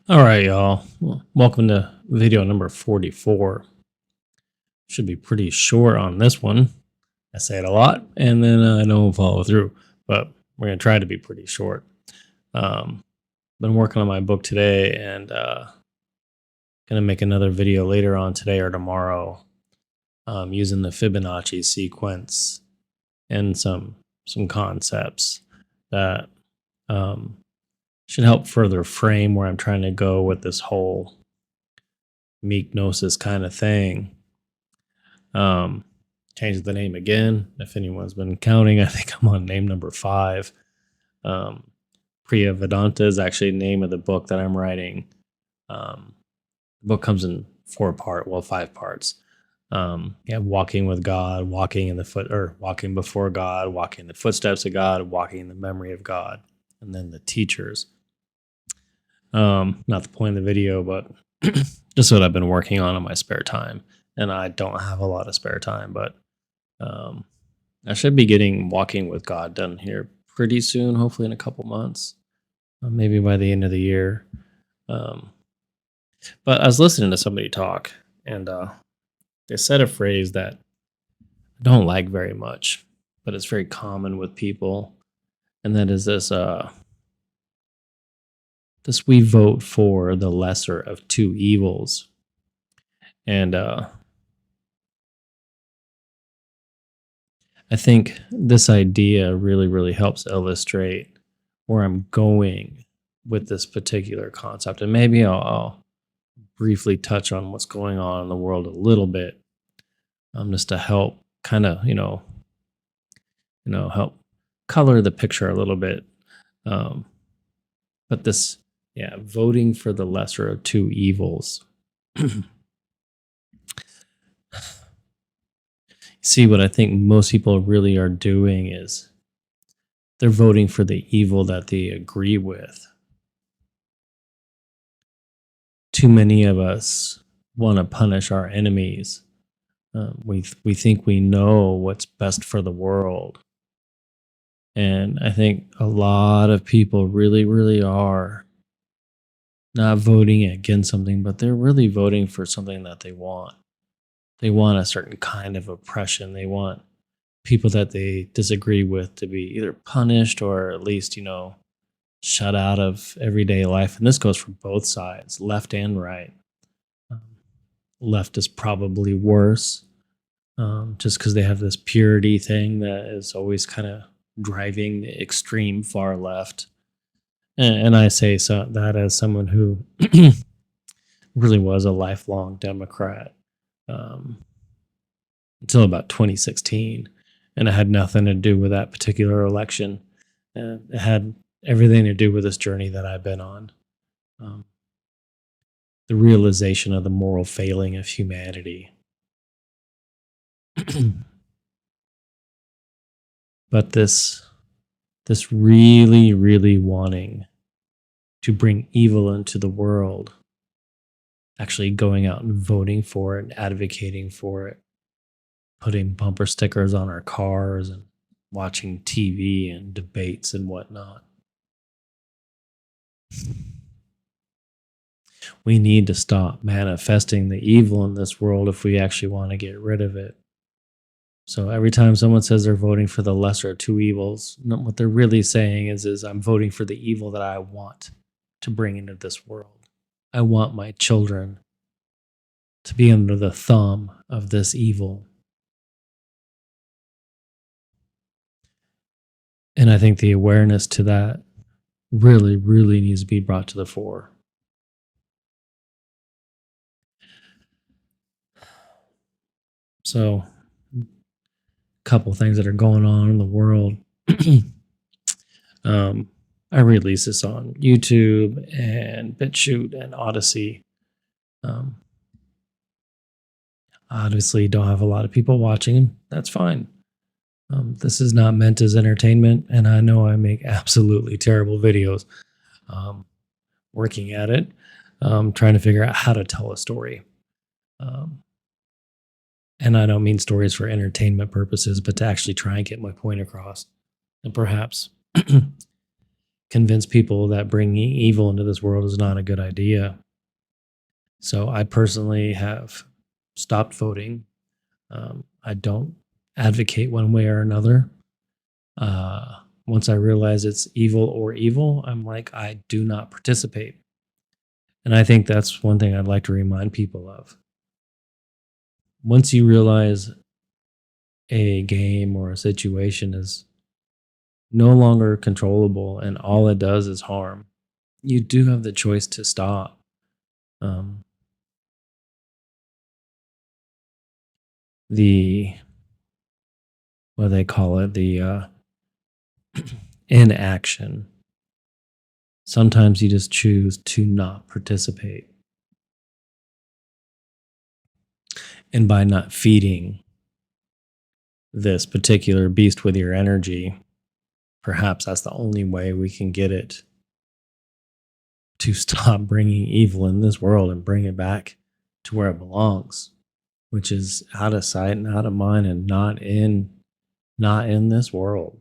All right, y'all. Well, welcome to video number 44. Should be pretty short on this one. I say it a lot and then I don't follow through, but we're going to try to be pretty short. Um, been working on my book today and going to make another video later on today or tomorrow using the Fibonacci sequence and some concepts that um, should help further frame where I'm trying to go with this whole meek gnosis kind of thing. Um, Changed the name again. If anyone's been counting, I think I'm on name number 5. Um, Priya Vedanta is actually the name of the book that I'm writing. The book comes in 5 parts. Walking with God, walking in the foot, or walking before God, walking in the footsteps of God, walking in the memory of God, and then the teachers. Not the point of the video, but just what I've been working on in my spare time. And I don't have a lot of spare time, but I should be getting Walking with God done here pretty soon, hopefully in a couple months, maybe by the end of the year. But I was listening to somebody talk, and they said a phrase that I don't like very much, but it's very common with people, and that is this we vote for the lesser of two evils. And I think this idea really, really helps illustrate where I'm going with this particular concept. And maybe I'll briefly touch on what's going on in the world a little bit, just to help kind of, help color the picture a little bit. But this, voting for the lesser of two evils. See, what I think most people really are doing is they're voting for the evil that they agree with. Too many of us want to punish our enemies. We think we know what's best for the world. And I think a lot of people really, really are not voting against something, but they're really voting for something that they want. They want a certain kind of oppression. They want people that they disagree with to be either punished or at least, shut out of everyday life. And this goes for both sides, left and right. Left is probably worse, just because they have this purity thing that is always kind of driving the extreme far left. And I say so that as someone who really was a lifelong Democrat until about 2016, and it had nothing to do with that particular election. It had everything to do with this journey that I've been on. The realization of the moral failing of humanity. But this really, really wanting to bring evil into the world, actually going out and voting for it and advocating for it, putting bumper stickers on our cars and watching TV and debates and whatnot. We need to stop manifesting the evil in this world if we actually want to get rid of it. So every time someone says they're voting for the lesser of two evils, what they're really saying is I'm voting for the evil that I want to bring into this world. I want my children to be under the thumb of this evil. And I think the awareness to that really, really needs to be brought to the fore. So, a couple things that are going on in the world. I release this on YouTube and BitChute and Odyssey. Obviously, don't have a lot of people watching. That's fine. This is not meant as entertainment, and I know I make absolutely terrible videos. Working at it, trying to figure out how to tell a story. And I don't mean stories for entertainment purposes, but to actually try and get my point across. And perhaps convince people that bringing evil into this world is not a good idea. So I personally have stopped voting. I don't advocate one way or another. Once I realize it's evil, I'm like, I do not participate. And I think that's one thing I'd like to remind people of. Once you realize a game or a situation is no longer controllable and all it does is harm, you do have the choice to stop. Um, the what do they call it? The inaction. Sometimes you just choose to not participate. And by not feeding this particular beast with your energy, perhaps that's the only way we can get it to stop bringing evil in this world and bring it back to where it belongs, which is out of sight and out of mind and not in this world.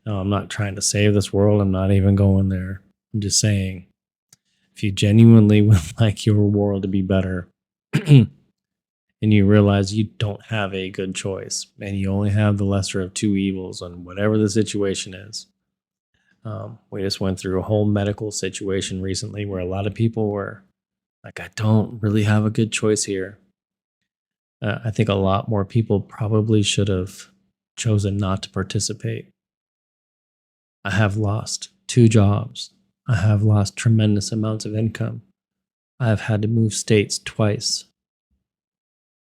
No, I'm not trying to save this world. I'm not even going there. I'm just saying, if you genuinely would like your world to be better and you realize you don't have a good choice and you only have the lesser of two evils on whatever the situation is. We just went through a whole medical situation recently where a lot of people were like, I don't really have a good choice here. I think a lot more people probably should have chosen not to participate. I have lost 2 jobs. I have lost tremendous amounts of income. I have had to move states twice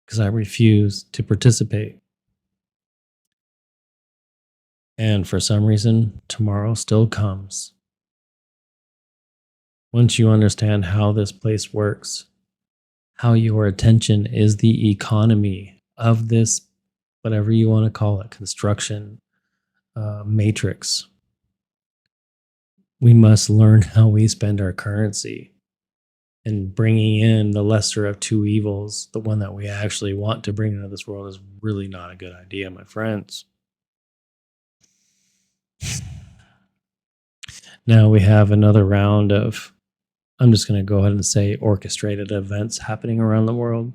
because I refuse to participate. And for some reason, tomorrow still comes. Once you understand how this place works, how your attention is the economy of this, whatever you want to call it, construction matrix, we must learn how we spend our currency. And bringing in the lesser of two evils, the one that we actually want to bring into this world, is really not a good idea, my friends. Now we have another round of, I'm just going to go ahead and say, orchestrated events happening around the world.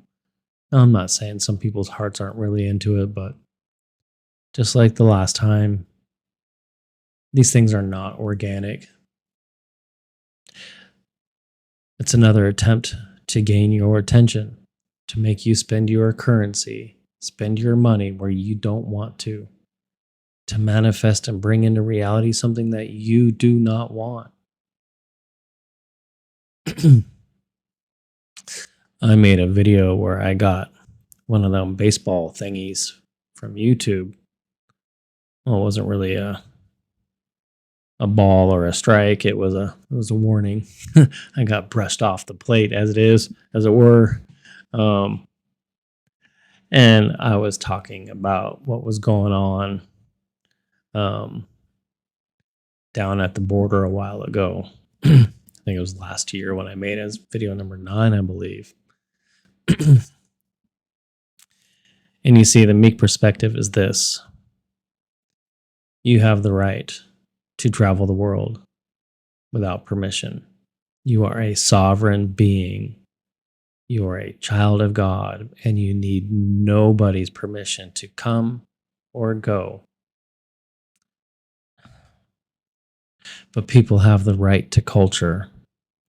Now, I'm not saying some people's hearts aren't really into it, but just like the last time, these things are not organic. It's another attempt to gain your attention, to make you spend your currency, spend your money where you don't want to manifest and bring into reality something that you do not want. I made a video where I got one of them baseball thingies from YouTube. Well, it wasn't really a ball or a strike. It was a warning. I got brushed off the plate as it were. And I was talking about what was going on down at the border a while ago. I think it was last year when I made it as video number 9, I believe. And you see, the meek perspective is this: you have the right to travel the world without permission. You are a sovereign being. You are a child of God, and you need nobody's permission to come or go. But people have the right to culture.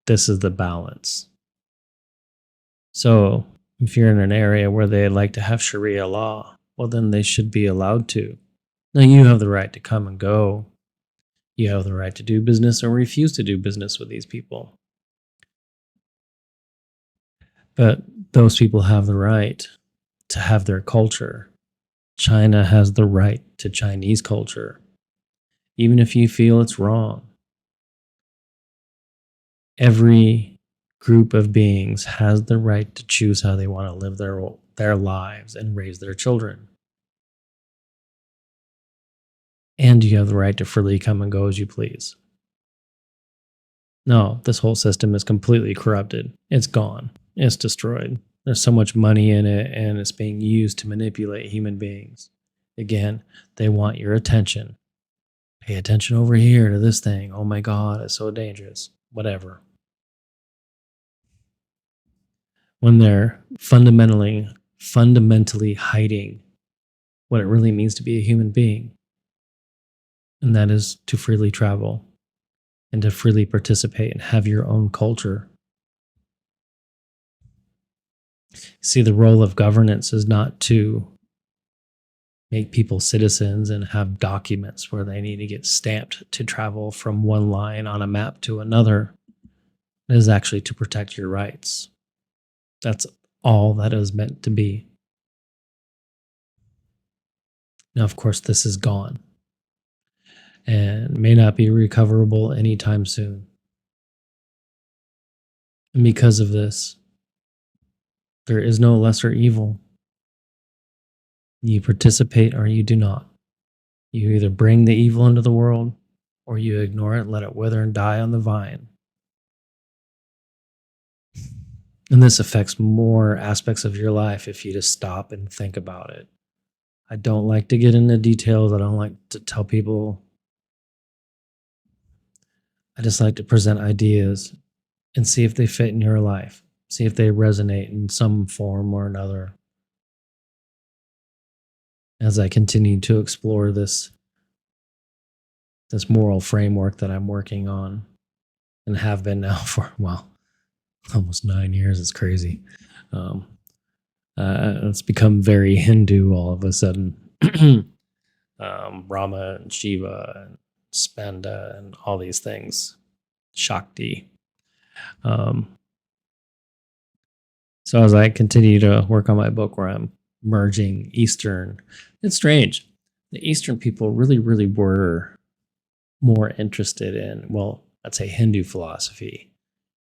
This is the balance. So if you're in an area where they like to have Sharia law, well, then they should be allowed to. Now, you have the right to come and go. You have the right to do business or refuse to do business with these people. But those people have the right to have their culture. China has the right to Chinese culture, even if you feel it's wrong. Every group of beings has the right to choose how they want to live their lives and raise their children. And you have the right to freely come and go as you please. No, this whole system is completely corrupted. It's gone. It's destroyed. There's so much money in it, and it's being used to manipulate human beings. Again, they want your attention. Pay attention over here to this thing. Oh my God, it's so dangerous. Whatever. When they're fundamentally hiding what it really means to be a human being, and that is to freely travel and to freely participate and have your own culture. See, the role of governance is not to make people citizens and have documents where they need to get stamped to travel from one line on a map to another. It is actually to protect your rights. That's all that is meant to be. Now, of course, this is gone and may not be recoverable anytime soon. And because of this, there is no lesser evil. You participate or you do not. You either bring the evil into the world or you ignore it, let it wither and die on the vine. And this affects more aspects of your life if you just stop and think about it. I don't like to get into details. I don't like to tell people. I just like to present ideas and see if they fit in your life, see if they resonate in some form or another. As I continue to explore this moral framework that I'm working on and have been now for, well, almost 9 years. It's crazy. It's become very Hindu all of a sudden. Rama and Shiva and Spanda and all these things, Shakti. So as I continue to work on my book where I'm merging Eastern, it's strange. The Eastern people really, really were more interested in, well, I'd say Hindu philosophy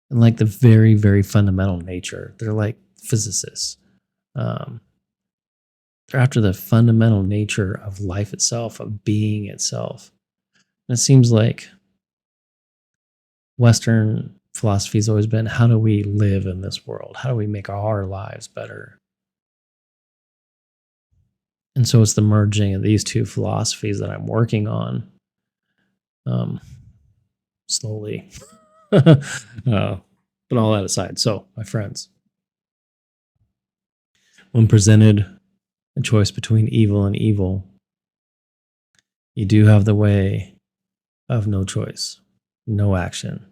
and like the very, very fundamental nature. They're like physicists. They're after the fundamental nature of life itself, of being itself. And it seems like Western philosophy has always been, how do we live in this world? How do we make our lives better? And so it's the merging of these two philosophies that I'm working on slowly. But all that aside, so my friends, when presented a choice between evil and evil, you do have the way of no choice, no action,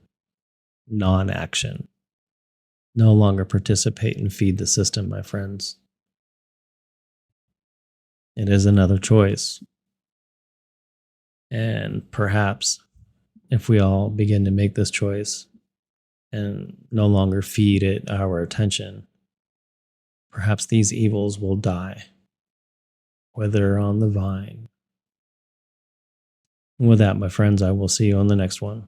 non-action. No longer participate and feed the system, my friends. It is another choice. And perhaps if we all begin to make this choice and no longer feed it our attention, perhaps these evils will die, wither on the vine. And with that, my friends, I will see you on the next one.